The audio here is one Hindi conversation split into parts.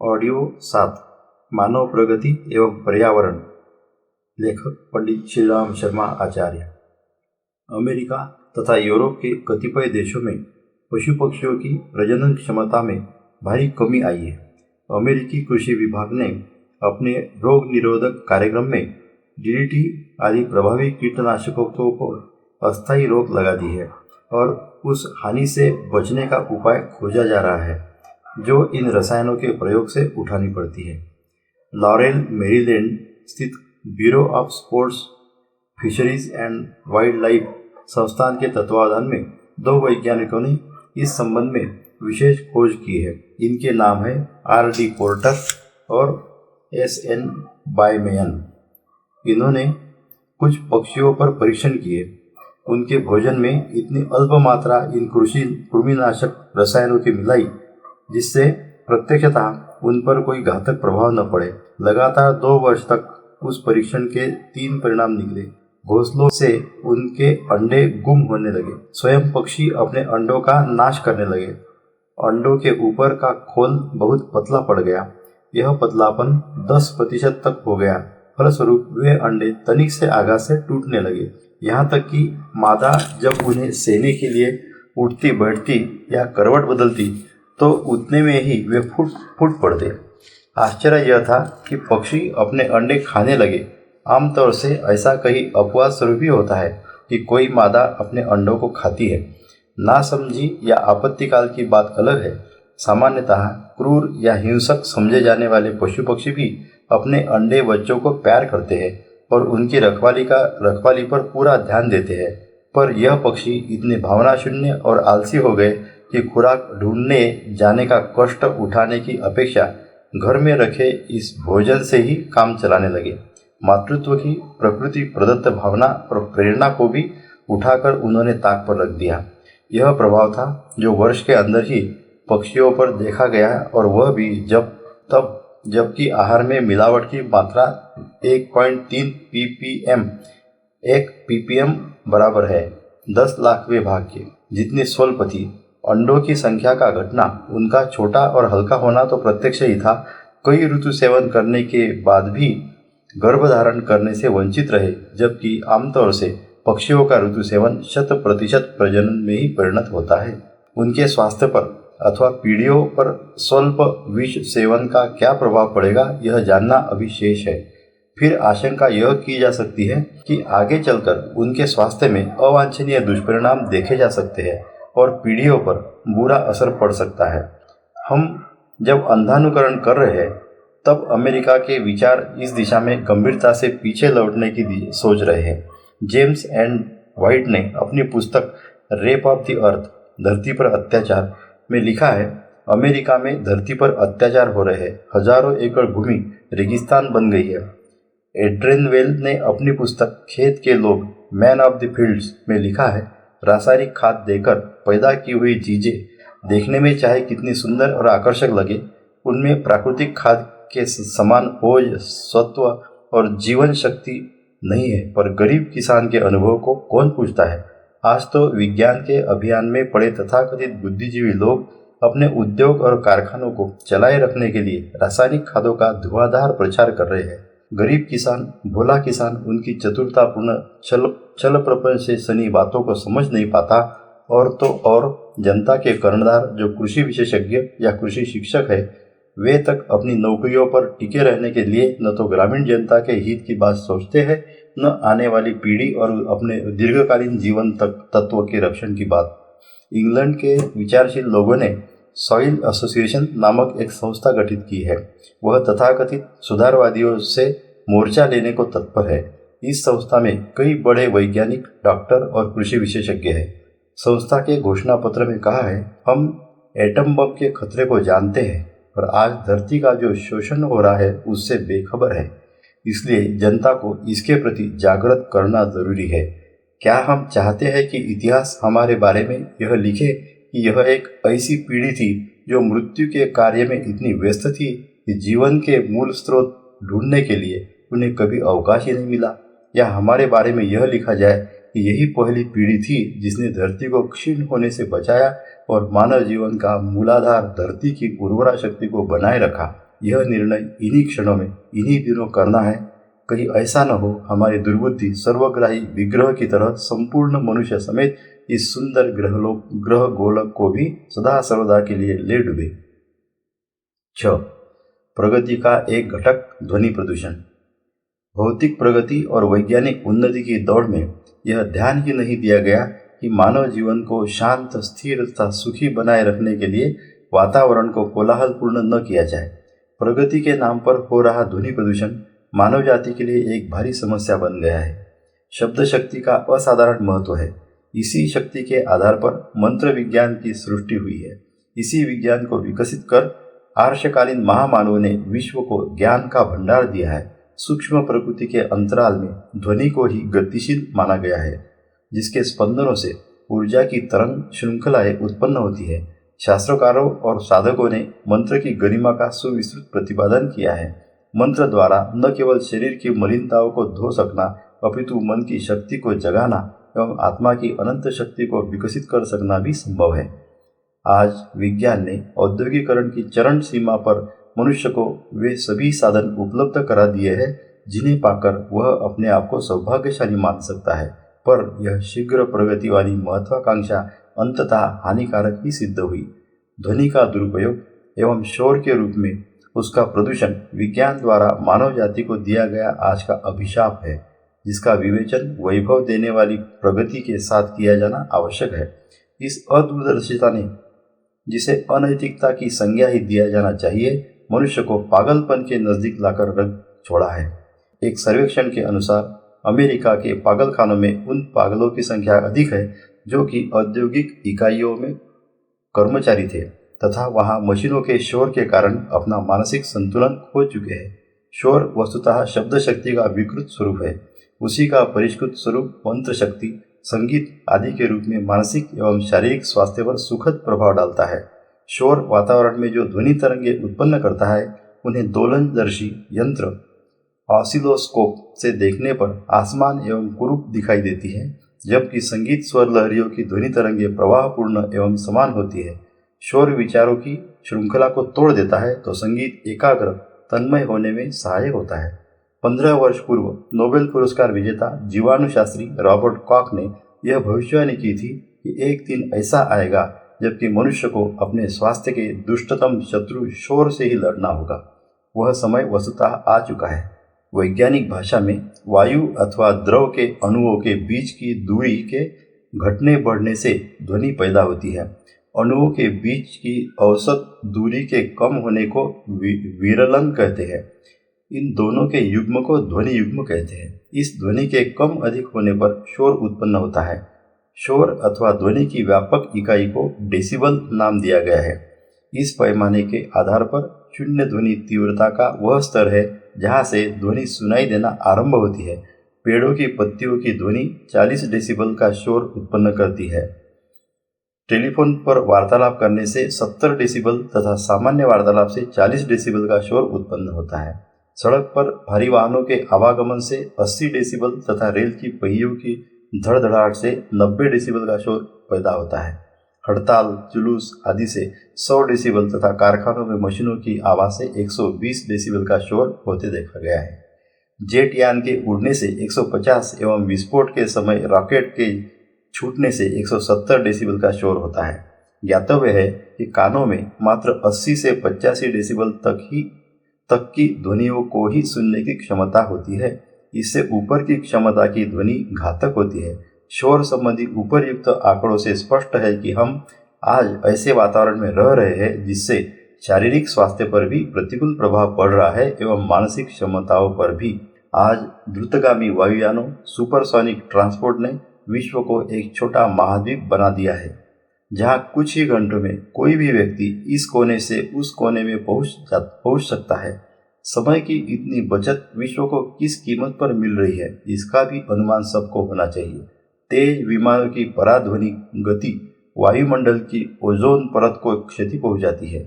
ऑडियो 7 मानव प्रगति एवं पर्यावरण। लेखक पंडित श्रीराम शर्मा आचार्य। अमेरिका तथा यूरोप के कतिपय देशों में पशु पक्षियों की प्रजनन क्षमता में भारी कमी आई है। अमेरिकी कृषि विभाग ने अपने रोग निरोधक कार्यक्रम में डीडीटी आदि प्रभावी कीटनाशकों पर अस्थायी रोक लगा दी है और उस हानि से बचने का उपाय खोजा जा रहा है जो इन रसायनों के प्रयोग से उठानी पड़ती है। लॉरेल, मैरीलैंड स्थित bureau of sports, fisheries and wild life संस्थान के तत्वावधान में 2 वैज्ञानिकों ने इस संबंध में विशेष खोज की है। इनके नाम है R.D. पोर्टर और S.N. बायमेयन। इन्होंने कुछ पक्षियों पर परीक्षण किए। उनके भोजन में इतनी अल्प मात्रा इन कृमिनाशक रसायनों की मिलाई जिससे प्रत्यक्षतः उन पर कोई घातक प्रभाव न पड़े। लगातार 2 वर्ष तक उस परीक्षण के 3 परिणाम निकले। घोंसलों से उनके अंडे गुम होने लगे। स्वयं पक्षी अपने अंडों का नाश करने लगे। अंडों के ऊपर का खोल बहुत पतला पड़ गया। यह पतलापन 10% तक हो गया। फलस्वरूप वे अंडे तनिक से आघात से टूटने लगे। यहाँ तक कि मादा जब उन्हें सेने के लिए उठती बैठती या करवट बदलती तो उतने में ही वे फूट पड़ते। आश्चर्य यह था कि पक्षी अपने अंडे खाने लगे। आमतौर से ऐसा कहीं अपवाद स्वरूप ही होता है कि कोई मादा अपने अंडों को खाती है। नासमझी या आपत्तिकाल की बात अलग है। सामान्यतः क्रूर या हिंसक समझे जाने वाले पशु पक्षी भी अपने अंडे बच्चों को प्यार करते हैं और उनकी रखवाली पर पूरा ध्यान देते हैं। पर यह पक्षी इतने भावना शून्य और आलसी हो गए कि खुराक ढूंढने जाने का कष्ट उठाने की अपेक्षा घर में रखे इस भोजन से ही काम चलाने लगे। मातृत्व की प्रकृति प्रदत्त भावना और प्रेरणा को भी उठाकर उन्होंने ताक पर रख दिया। यह प्रभाव था जो वर्ष के अंदर ही पक्षियों पर देखा गया और वह भी जबकि आहार में मिलावट की मात्रा 1.3 ppm 1 ppm बराबर है 10 लाखवें भाग के जितनी स्वल्प थी। अंडों की संख्या का घटना, उनका छोटा और हल्का होना तो प्रत्यक्ष ही था। कई ऋतु सेवन करने के बाद भी गर्भधारण करने से वंचित रहे, जबकि आमतौर से पक्षियों का ऋतु सेवन 100% प्रजनन में ही परिणत होता है। उनके स्वास्थ्य पर अथवा पीढ़ियों पर स्वल्प विष सेवन का क्या प्रभाव पड़ेगा यह जानना अभी शेष है। फिर आशंका यह की जा सकती है कि आगे चलकर उनके स्वास्थ्य में अवांछनीय दुष्परिणाम देखे जा सकते हैं और पीढ़ियों पर बुरा असर पड़ सकता है। हम जब अंधानुकरण कर रहे हैं तब अमेरिका के विचार इस दिशा में गंभीरता से पीछे लौटने की सोच रहे हैं। जेम्स एंड वाइट ने अपनी पुस्तक रेप ऑफ द अर्थ, धरती पर अत्याचार में लिखा है, अमेरिका में धरती पर अत्याचार हो रहे हैं। हजारों एकड़ भूमि रेगिस्तान बन गई है। एड्रेन वेल ने अपनी पुस्तक खेत के लोग, मैन ऑफ द फील्ड्स में लिखा है, रासायनिक खाद देकर पैदा की हुई चीजें देखने में चाहे कितनी सुंदर और आकर्षक लगे, उनमें प्राकृतिक खाद के समान ओज, सत्व और जीवन शक्ति नहीं है। पर गरीब किसान के अनुभव को कौन पूछता है? आज तो विज्ञान के अभियान में पड़े तथाकथित बुद्धिजीवी लोग अपने उद्योग और कारखानों को चलाए रखने के लिए रासायनिक खादों का धुआंधार प्रचार कर रहे हैं। गरीब किसान, भोला किसान उनकी चतुरतापूर्ण छल प्रपंच से सनी बातों को समझ नहीं पाता और तो और जनता के कर्णधार जो कृषि विशेषज्ञ या कृषि शिक्षक है, वे तक अपनी नौकरियों पर टिके रहने के लिए न तो ग्रामीण जनता के हित की बात सोचते हैं, न आने वाली पीढ़ी और अपने दीर्घकालीन जीवन तत्व के रक्षण की बात। इंग्लैंड के विचारशील लोगों ने सॉइल एसोसिएशन नामक एक संस्था गठित की है। वह तथाकथित सुधारवादियों से मोर्चा लेने को तत्पर है। इस संस्था में कई बड़े वैज्ञानिक, डॉक्टर और कृषि विशेषज्ञ हैं। संस्था के घोषणा पत्र में कहा है, हम एटम बम के खतरे को जानते हैं और आज धरती का जो शोषण हो रहा है उससे बेखबर है। इसलिए जनता को इसके प्रति जागृत करना जरूरी है। क्या हम चाहते हैं कि इतिहास हमारे बारे में यह लिखे कि यह एक ऐसी पीढ़ी थी जो मृत्यु के कार्य में इतनी व्यस्त थी कि जीवन के मूल स्रोत ढूंढने के लिए उन्हें कभी अवकाश ही नहीं मिला? या हमारे बारे में यह लिखा जाए कि यही पहली पीढ़ी थी जिसने धरती को क्षीण होने से बचाया और मानव जीवन का मूलाधार धरती की उर्वरा शक्ति को बनाए रखा। यह निर्णय इन्हीं क्षणों में, इन्हीं दिनों करना है। कहीं ऐसा न हो हमारी दुर्बुद्धि सर्वग्राही विग्रह की तरह संपूर्ण मनुष्य समेत इस सुंदर ग्रह गोलक को भी सदा सर्वदा के लिए ले डूबे। 6. प्रगति का एक घटक ध्वनि प्रदूषण। भौतिक प्रगति और वैज्ञानिक उन्नति की दौड़ में यह ध्यान ही नहीं दिया गया कि मानव जीवन को शांत, स्थिर तथा सुखी बनाए रखने के लिए वातावरण को कोलाहलपूर्ण न किया जाए। प्रगति के नाम पर हो रहा ध्वनि प्रदूषण मानव जाति के लिए एक भारी समस्या बन गया है। शब्द शक्ति का असाधारण महत्व है। इसी शक्ति के आधार पर मंत्र विज्ञान की सृष्टि हुई है। इसी विज्ञान को विकसित कर आर्षकालीन महामानव ने विश्व को ज्ञान का भंडार दिया है। सूक्ष्म प्रकृति के अंतराल में ध्वनि को ही गतिशील माना गया है, जिसके स्पंदनों से ऊर्जा की तरंग श्रृंखलाएं उत्पन्न होती है। शास्त्रकारों और साधकों ने मंत्र की गरिमा का सुविस्तृत प्रतिपादन किया है। मंत्र द्वारा न केवल शरीर की मलिनताओं को धो सकना, अपितु मन की शक्ति को जगाना एवं आत्मा की अनंत शक्ति को विकसित कर सकना भी संभव है। आज विज्ञान ने औद्योगिकरण की चरम सीमा पर मनुष्य को वे सभी साधन उपलब्ध करा दिए हैं जिन्हें पाकर वह अपने आप को सौभाग्यशाली मान सकता है, पर यह शीघ्र प्रगति वाली महत्वाकांक्षा अंततः हानिकारक ही सिद्ध हुई। ध्वनि का दुरुपयोग एवं शोर के रूप में उसका प्रदूषण विज्ञान द्वारा मानव जाति को दिया गया आज का अभिशाप है, जिसका विवेचन वैभव देने वाली प्रगति के साथ किया जाना आवश्यक है। इस अदूरदर्शिता ने, जिसे अनैतिकता की संज्ञा ही दिया जाना चाहिए, मनुष्य को पागलपन के नजदीक लाकर रख छोड़ा है। एक सर्वेक्षण के अनुसार अमेरिका के पागलखानों में उन पागलों की संख्या अधिक है जो कि औद्योगिक इकाइयों में कर्मचारी थे तथा वहां मशीनों के शोर के कारण अपना मानसिक संतुलन खो चुके हैं। शोर वस्तुतः शब्द शक्ति का विकृत स्वरूप है। उसी का परिष्कृत स्वरूप मंत्र शक्ति, संगीत आदि के रूप में मानसिक एवं शारीरिक स्वास्थ्य पर सुखद प्रभाव डालता है। शोर वातावरण में जो ध्वनि तरंगे उत्पन्न करता है, उन्हें दोलनदर्शी यंत्र ऑसिलोस्कोप से देखने पर आसमान एवं कुरूप दिखाई देती है, जबकि संगीत स्वर लहरियों की ध्वनि तरंगे प्रवाहपूर्ण एवं समान होती है। शोर विचारों की श्रृंखला को तोड़ देता है तो संगीत एकाग्र, तन्मय होने में सहायक होता है। 15 वर्ष पूर्व नोबेल पुरस्कार विजेता जीवाणुशास्त्री रॉबर्ट कॉक ने यह भविष्यवाणी की थी कि एक दिन ऐसा आएगा जबकि मनुष्य को अपने स्वास्थ्य के दुष्टतम शत्रु शोर से ही लड़ना होगा। वह समय वस्तुतः आ चुका है। वैज्ञानिक भाषा में वायु अथवा द्रव के अणुओं के बीच की दूरी के घटने बढ़ने से ध्वनि पैदा होती है। अणुओं के बीच की औसत दूरी के कम होने को विरलन कहते हैं। इन दोनों के युग्म को ध्वनि युग्म कहते हैं। इस ध्वनि के कम अधिक होने पर शोर उत्पन्न होता है। शोर अथवा ध्वनि की व्यापक इकाई को डेसिबल नाम दिया गया है। इस पैमाने के आधार पर शून्य ध्वनि तीव्रता का वह स्तर है जहाँ से ध्वनि सुनाई देना आरंभ होती है। पेड़ों की पत्तियों की ध्वनि 40 डेसिबल का शोर उत्पन्न करती है। टेलीफोन पर वार्तालाप करने से 70 डेसिबल तथा सामान्य वार्तालाप से 40 डेसिबल का शोर उत्पन्न होता है। सड़क पर भारी वाहनों के आवागमन से 80 डेसिबल तथा रेल की पहियों की धड़धड़ाहट से 90 डेसिबल का शोर पैदा होता है। हड़ताल, जुलूस आदि से 100 डेसिबल तथा कारखानों में मशीनों की आवाज़ से 120 डेसिबल का शोर होते देखा गया है। जेट यान के उड़ने से 150 एवं विस्फोट के समय रॉकेट के छूटने से 170 डेसिबल का शोर होता है। ज्ञातव्य है कि कानों में मात्र 80 से 85 डेसिबल तक की ध्वनियों को ही सुनने की क्षमता होती है। इससे ऊपर की क्षमता की ध्वनि घातक होती है। शोर संबंधी उपरयुक्त आंकड़ों से स्पष्ट है कि हम आज ऐसे वातावरण में रह रहे हैं जिससे शारीरिक स्वास्थ्य पर भी प्रतिकूल प्रभाव पड़ रहा है एवं मानसिक क्षमताओं पर भी। आज द्रुतगामी वायुयानों, सुपरसोनिक ट्रांसपोर्ट ने विश्व को एक छोटा महाद्वीप बना दिया है, जहां कुछ ही घंटों में कोई भी व्यक्ति इस कोने से उस कोने में पहुंच सकता है। समय की इतनी बचत विश्व को किस कीमत पर मिल रही है, इसका भी अनुमान सबको होना चाहिए। तेज विमानों की पराध्वनि गति वायुमंडल की ओजोन परत को क्षति पहुंचाती है।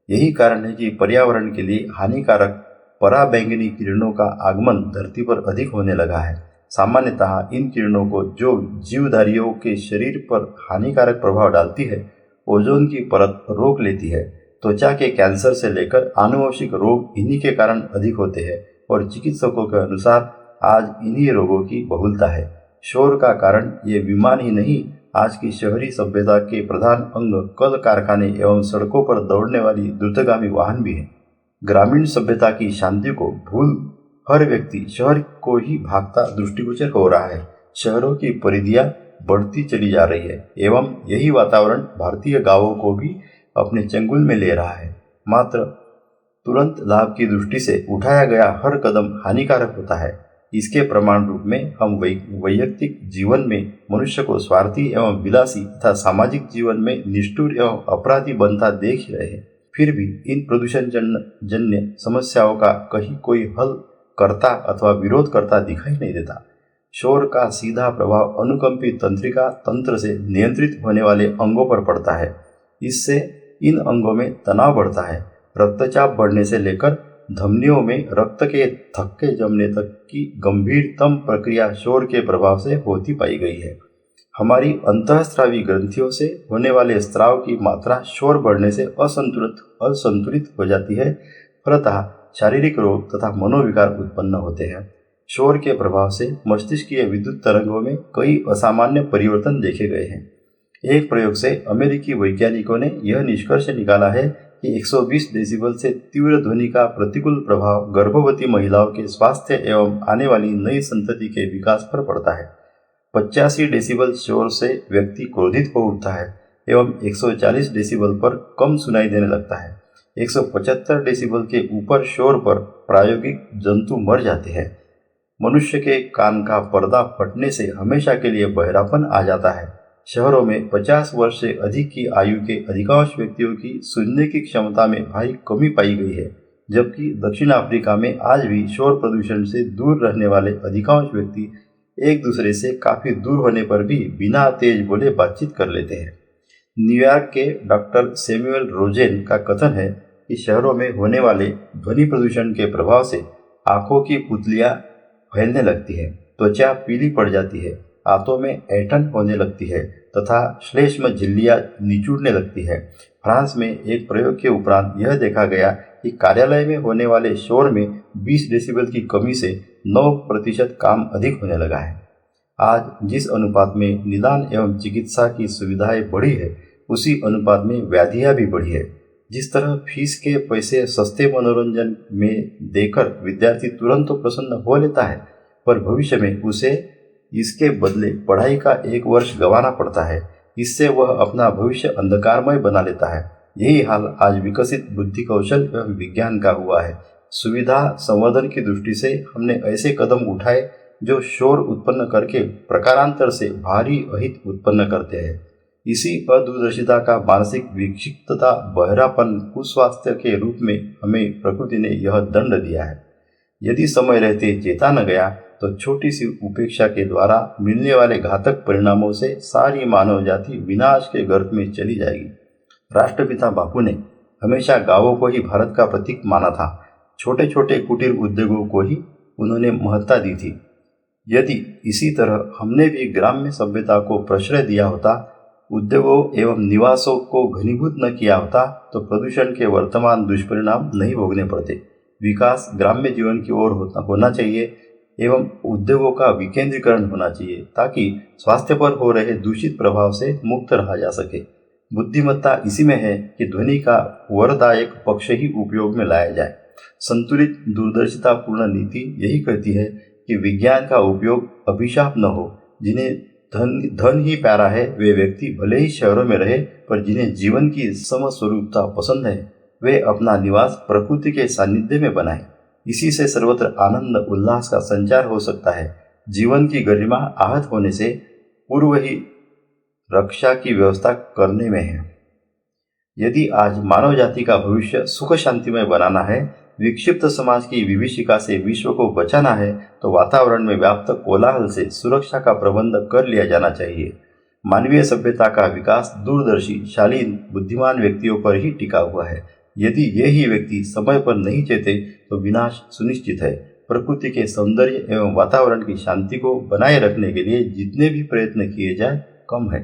यही कारण है कि पर्यावरण के लिए हानिकारक पराबैंगनी किरणों का आगमन धरती पर अधिक होने लगा है। सामान्यतः इन किरणों को जो जीवधारियों के शरीर पर हानिकारक प्रभाव डालती है, ओजोन की परत रोक लेती है। त्वचा के कैंसर से लेकर आनुवंशिक रोग इन्हीं के कारण अधिक होते हैं और चिकित्सकों के अनुसार आज इन्हीं रोगों की बहुलता है। शोर का कारण ये विमान ही नहीं, आज की शहरी सभ्यता के प्रधान अंग कल कारखाने एवं सड़कों पर दौड़ने वाली द्रुतगामी वाहन भी है। ग्रामीण सभ्यता की शांति को भूल हर व्यक्ति शहर को ही भागता दृष्टिगोचर हो रहा है। शहरों की परिधियां बढ़ती चली जा रही है एवं यही वातावरण भारतीय गांवों को भी अपने चंगुल में ले रहा है। मात्र तुरंत लाभ की दृष्टि से उठाया गया हर कदम हानिकारक होता है। इसके प्रमाण रूप में हम वैयक्तिक जीवन में मनुष्य को स्वार्थी एवं विलासी तथा सामाजिक जीवन में निष्ठुर एवं अपराधी बनता देख रहे हैं। फिर भी इन प्रदूषण जन्य समस्याओं का कहीं कोई हल करता अथवा विरोध करता दिखाई नहीं देता। शोर का सीधा प्रभाव अनुकंपी तंत्रिका तंत्र से नियंत्रित होने वाले अंगों पर पड़ता है। इससे इन अंगों में तनाव बढ़ता है। रक्तचाप बढ़ने से लेकर धमनियों में रक्त के थक्के जमने तक की गंभीरतम प्रक्रिया शोर के प्रभाव से होती पाई गई है। हमारी अंतःस्रावी ग्रंथियों से होने वाले स्राव की मात्रा शोर बढ़ने से असंतुलित हो जाती है। फलतः शारीरिक रोग तथा मनोविकार उत्पन्न होते हैं। शोर के प्रभाव से मस्तिष्कीय विद्युत तरंगों में कई असामान्य परिवर्तन देखे गए हैं। एक प्रयोग से अमेरिकी वैज्ञानिकों ने यह निष्कर्ष निकाला है कि 120 डेसिबल से तीव्र ध्वनि का प्रतिकूल प्रभाव गर्भवती महिलाओं के स्वास्थ्य एवं आने वाली नई संतति के विकास पर पड़ता है। 85 डेसिबल शोर से व्यक्ति क्रोधित हो उठता है एवं 140 डेसिबल पर कम सुनाई देने लगता है। 175 डेसिबल के ऊपर शोर पर प्रायोगिक जंतु मर जाते हैं। मनुष्य के कान का पर्दा फटने से हमेशा के लिए बहरापन आ जाता है। शहरों में 50 वर्ष से अधिक की आयु के अधिकांश व्यक्तियों की सुनने की क्षमता में भारी कमी पाई गई है, जबकि दक्षिण अफ्रीका में आज भी शोर प्रदूषण से दूर रहने वाले अधिकांश व्यक्ति एक दूसरे से काफ़ी दूर होने पर भी बिना तेज बोले बातचीत कर लेते हैं। न्यूयॉर्क के डॉक्टर सैमुअल रोजेन का कथन है कि शहरों में होने वाले ध्वनि प्रदूषण के प्रभाव से आंखों की पुतलियां फैलने लगती है, त्वचा पीली पड़ जाती है, आंतों में ऐंठन होने लगती है तथा श्लेष्म झिल्लियां निचुड़ने लगती है। फ्रांस में एक प्रयोग के उपरांत यह देखा गया कि कार्यालय में होने वाले शोर में 20 डेसिबल की कमी से 9% काम अधिक होने लगा है। आज जिस अनुपात में निदान एवं चिकित्सा की सुविधाएं बढ़ी है, उसी अनुपात में व्याधियां भी बढ़ी है। जिस तरह फीस के पैसे सस्ते मनोरंजन में देकर विद्यार्थी तुरंत तो प्रसन्न हो लेता है, पर भविष्य में उसे इसके बदले पढ़ाई का 1 वर्ष गंवाना पड़ता है। इससे वह अपना भविष्य अंधकारमय बना लेता है। यही हाल आज विकसित बुद्धि कौशल एवं विज्ञान का हुआ है। सुविधा संवर्धन की दृष्टि से हमने ऐसे कदम उठाए जो शोर उत्पन्न करके प्रकारांतर से भारी अहित उत्पन्न करते हैं। इसी अदूरदर्शिता का मानसिक विक्षिप्तता, बहरापन, कुस्वास्थ्य के रूप में हमें प्रकृति ने यह दंड दिया है। यदि समय रहते चेता न गया तो छोटी सी उपेक्षा के द्वारा मिलने वाले घातक परिणामों से सारी मानव जाति विनाश के गर्त में चली जाएगी। राष्ट्रपिता बापू ने हमेशा गांवों को ही भारत का प्रतीक माना था। छोटे छोटे कुटीर उद्योगों को ही उन्होंने महत्ता दी थी। यदि इसी तरह हमने भी ग्राम्य सभ्यता को प्रश्रय दिया होता, उद्योगों एवं निवासों को घनीभूत न किया होता, तो प्रदूषण के वर्तमान दुष्परिणाम नहीं भोगने पड़ते। विकास ग्राम्य जीवन की ओर होना चाहिए एवं उद्योगों का विकेंद्रीकरण होना चाहिए, ताकि स्वास्थ्य पर हो रहे दूषित प्रभाव से मुक्त रहा जा सके। बुद्धिमत्ता इसी में है कि ध्वनि का वरदायक पक्ष ही उपयोग में लाया जाए। संतुलित दूरदर्शिता पूर्ण नीति यही कहती है कि विज्ञान का उपयोग अभिशाप न हो। जिन्हें धन ही प्यारा है, वे व्यक्ति भले ही शहरों में रहे, पर जिन्हें जीवन की समस्वरूपता पसंद है, वे अपना निवास प्रकृति के सानिध्य में बनाएं। इसी से सर्वत्र आनंद उल्लास का संचार हो सकता है। जीवन की गरिमा आहत होने से पूर्व ही रक्षा की व्यवस्था करने में है। यदि आज मानव जाति का भविष्य सुख शांतिमय बनाना है, विक्षिप्त समाज की विभीषिका से विश्व को बचाना है, तो वातावरण में व्याप्त कोलाहल से सुरक्षा का प्रबंध कर लिया जाना चाहिए। मानवीय सभ्यता का विकास दूरदर्शी, शालीन, बुद्धिमान व्यक्तियों पर ही टिका हुआ है। यदि ये ही व्यक्ति समय पर नहीं चेते तो विनाश सुनिश्चित है। प्रकृति के सौंदर्य एवं वातावरण की शांति को बनाए रखने के लिए जितने भी प्रयत्न किए जाए कम है।